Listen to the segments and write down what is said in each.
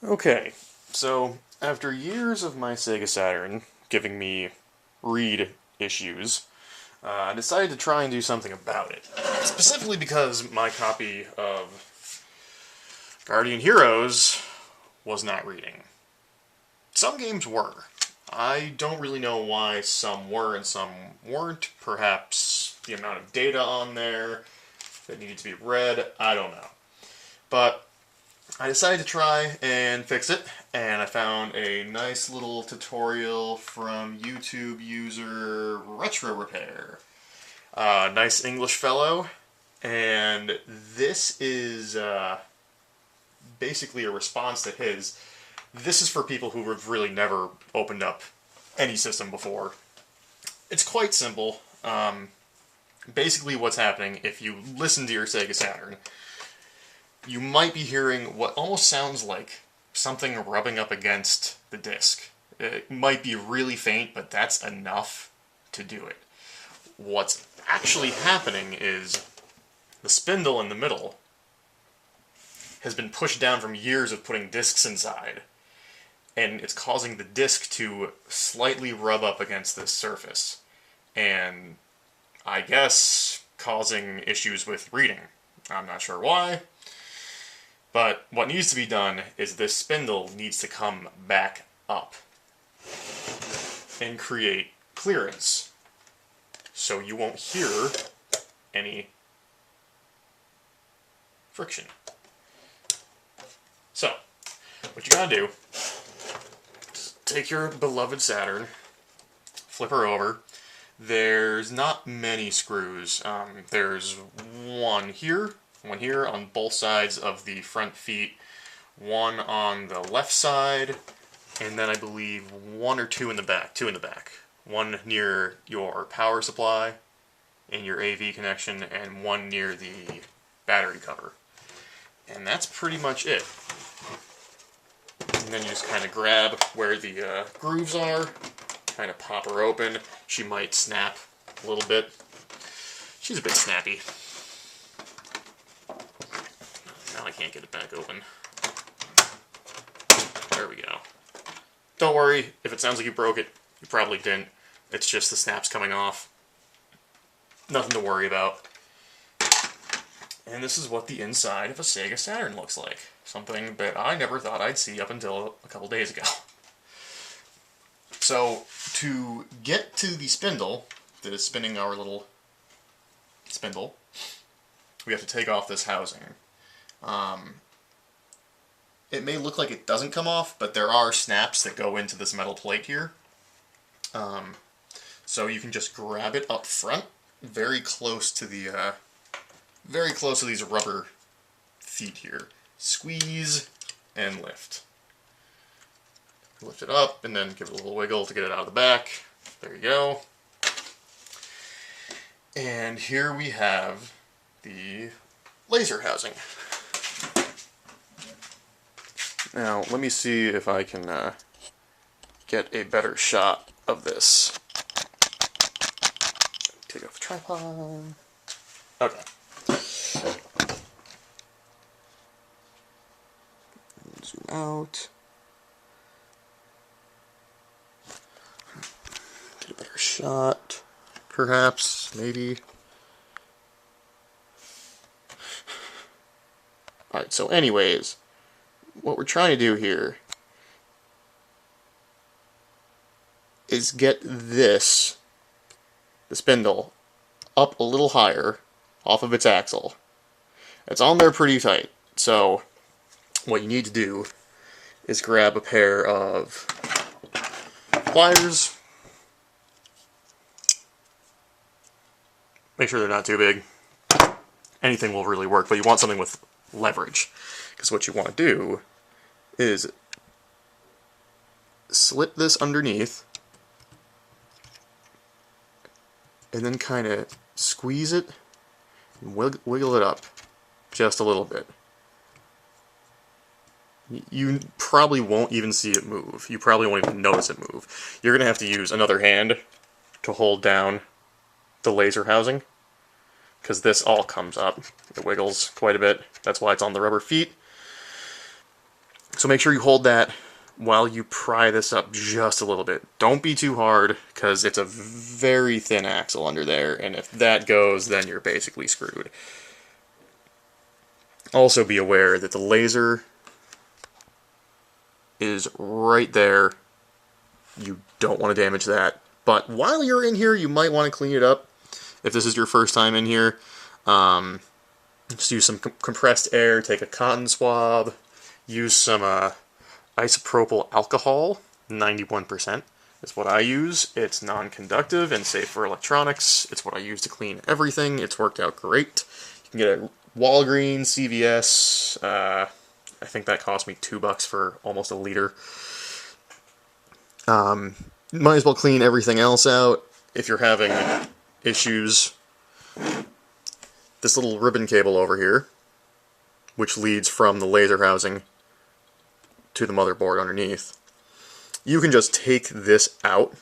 Okay, so after years of my Sega Saturn giving me read issues, I decided to try and do something about it. Specifically because my copy of Guardian Heroes was not reading. Some games were. I don't really know why some were and some weren't. Perhaps the amount of data on there that needed to be read, I don't know. But I decided to try and fix it, and I found a nice little tutorial from YouTube user RetroRepair. Nice English fellow, and this is basically a response to his. This is for people who have really never opened up any system before. It's quite simple. Basically what's happening, if you listen to your Sega Saturn, you might be hearing what almost sounds like something rubbing up against the disc. It might be really faint, but that's enough to do it. What's actually happening is the spindle in the middle has been pushed down from years of putting discs inside, and it's causing the disc to slightly rub up against this surface, and I guess causing issues with reading. I'm not sure why. But what needs to be done is this spindle needs to come back up and create clearance so you won't hear any friction. So, what you gotta do is take your beloved Saturn, flip her over. There's not many screws. There's one here on both sides of the front feet, one on the left side, and then I believe one or two in the back, One near your power supply and your AV connection, and one near the battery cover. And that's pretty much it. And then you just kind of grab where the grooves are, kind of pop her open. She might snap a little bit. She's a bit snappy. Now I can't get it back open. There we go. Don't worry, if it sounds like you broke it, you probably didn't. It's just the snaps coming off. Nothing to worry about. And this is what the inside of a Sega Saturn looks like. Something that I never thought I'd see up until a couple days ago. So, to get to the spindle that is spinning our little spindle, we have to take off this housing. It may look like it doesn't come off, but there are snaps that go into this metal plate here. So you can just grab it up front, very close to these rubber feet here. Squeeze and lift. Lift it up and then give it a little wiggle to get it out of the back. There you go. And here we have the laser housing. Now, let me see if I can get a better shot of this. Take off the tripod. Okay. Zoom out. Get a better shot. Perhaps, maybe. Alright, so anyways, what we're trying to do here is get this, the spindle, up a little higher off of its axle. It's on there pretty tight, so what you need to do is grab a pair of pliers. Make sure they're not too big. Anything will really work, but you want something with leverage. Because what you want to do is slip this underneath and then kind of squeeze it and wiggle it up just a little bit. You probably won't even see it move. You probably won't even notice it move. You're going to have to use another hand to hold down the laser housing, because this all comes up. It wiggles quite a bit. That's why it's on the rubber feet. So make sure you hold that while you pry this up just a little bit. Don't be too hard, because it's a very thin axle under there, and if that goes, then you're basically screwed. Also be aware that the laser is right there. You don't want to damage that. But while you're in here, you might want to clean it up. If this is your first time in here, just use some compressed air, take a cotton swab, use some isopropyl alcohol, 91% is what I use. It's non-conductive and safe for electronics. It's what I use to clean everything. It's worked out great. You can get it at Walgreens, CVS. I think that cost me $2 for almost a liter. Might as well clean everything else out. If you're having issues, this little ribbon cable over here, which leads from the laser housing to the motherboard underneath, you can just take this out,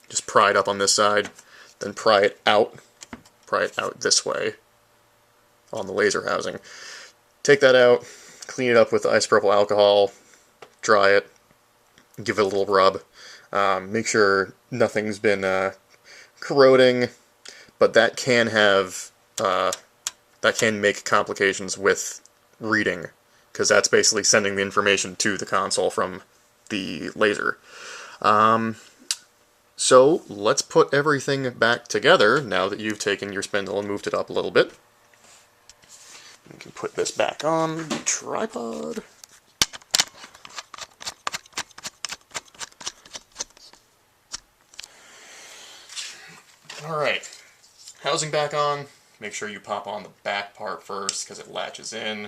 just pry it up on this side, then pry it out this way on the laser housing. Take that out, clean it up with isopropyl alcohol, dry it, give it a little rub, make sure nothing's been corroding, but that can have, that can make complications with reading, because that's basically sending the information to the console from the laser. So let's put everything back together now that you've taken your spindle and moved it up a little bit. You can put this back on the tripod. Alright, housing back on. Make sure you pop on the back part first because it latches in.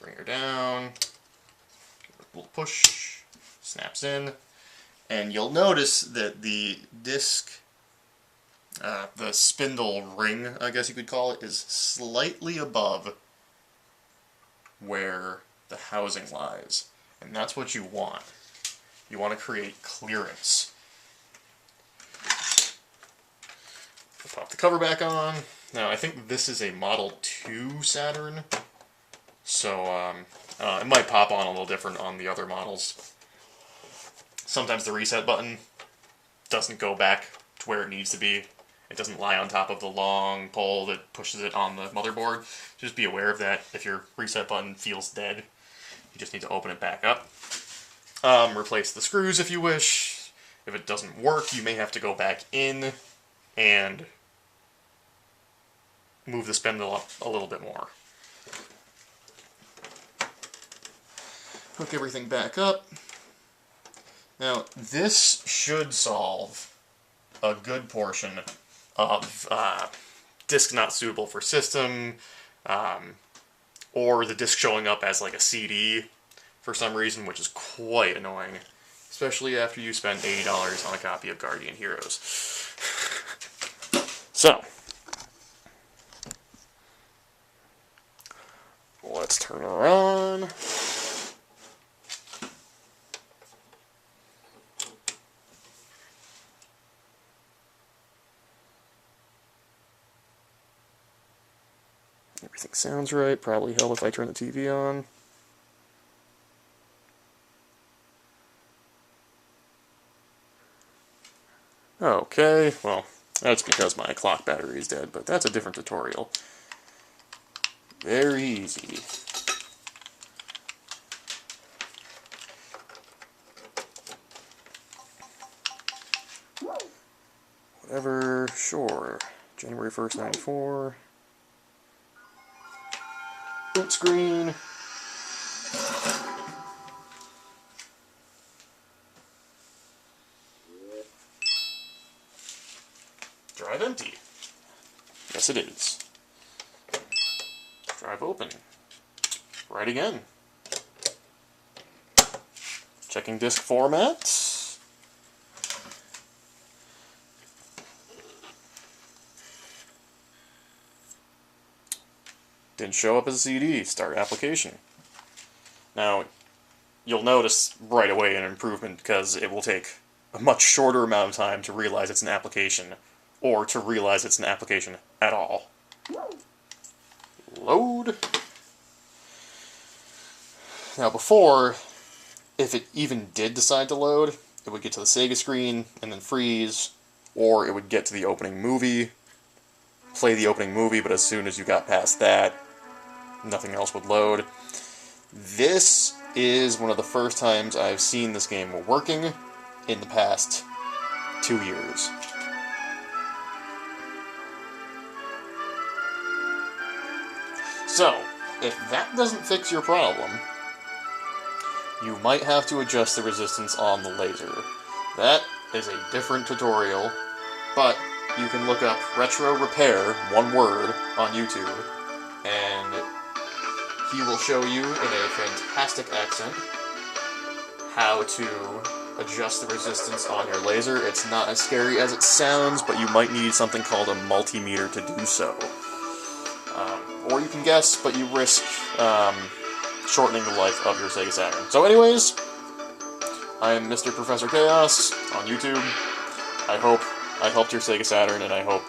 Bring her down. Give her a little push. Snaps in. And you'll notice that the disc, the spindle ring, I guess you could call it, is slightly above where the housing lies. And that's what you want. You want to create clearance. Pop the cover back on. Now, I think this is a Model 2 Saturn, so it might pop on a little different on the other models. Sometimes the reset button doesn't go back to where it needs to be. It doesn't lie on top of the long pole that pushes it on the motherboard. Just be aware of that. If your reset button feels dead, you just need to open it back up. Replace the screws if you wish. If it doesn't work, you may have to go back in and move the spindle up a little bit more. Hook everything back up. Now, this should solve a good portion of disk not suitable for system, or the disk showing up as like a CD for some reason, which is quite annoying, especially after you spend $80 on a copy of Guardian Heroes. So, let's turn her on. Everything sounds right. Probably help if I turn the TV on. Okay, well, that's because my clock battery is dead, but that's a different tutorial. Very easy. Whatever, sure. January 1st, 94. Boot screen. Drive empty. Yes, it is. Drive open. Right again. Checking disk format. Didn't show up as a CD. Start application. Now, you'll notice right away an improvement because it will take a much shorter amount of time to realize it's an application, or to realize it's an application at all. Load. Now before, if it even did decide to load, it would get to the Sega screen and then freeze, or it would get to the opening movie, play the opening movie, but as soon as you got past that, nothing else would load. This is one of the first times I've seen this game working in the past 2 years. So, if that doesn't fix your problem, you might have to adjust the resistance on the laser. That is a different tutorial, but you can look up RetroRepair, one word, on YouTube, and he will show you in a fantastic accent how to adjust the resistance on your laser. It's not as scary as it sounds, but you might need something called a multimeter to do so. Or you can guess, but you risk shortening the life of your Sega Saturn. So anyways, I am Mr. Professor Chaos on YouTube. I hope I helped your Sega Saturn, and I hope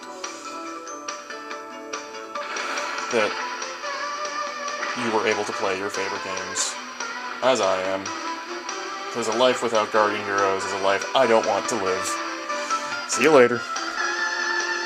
that you were able to play your favorite games, as I am. Because a life without Guardian Heroes is a life I don't want to live. See you later.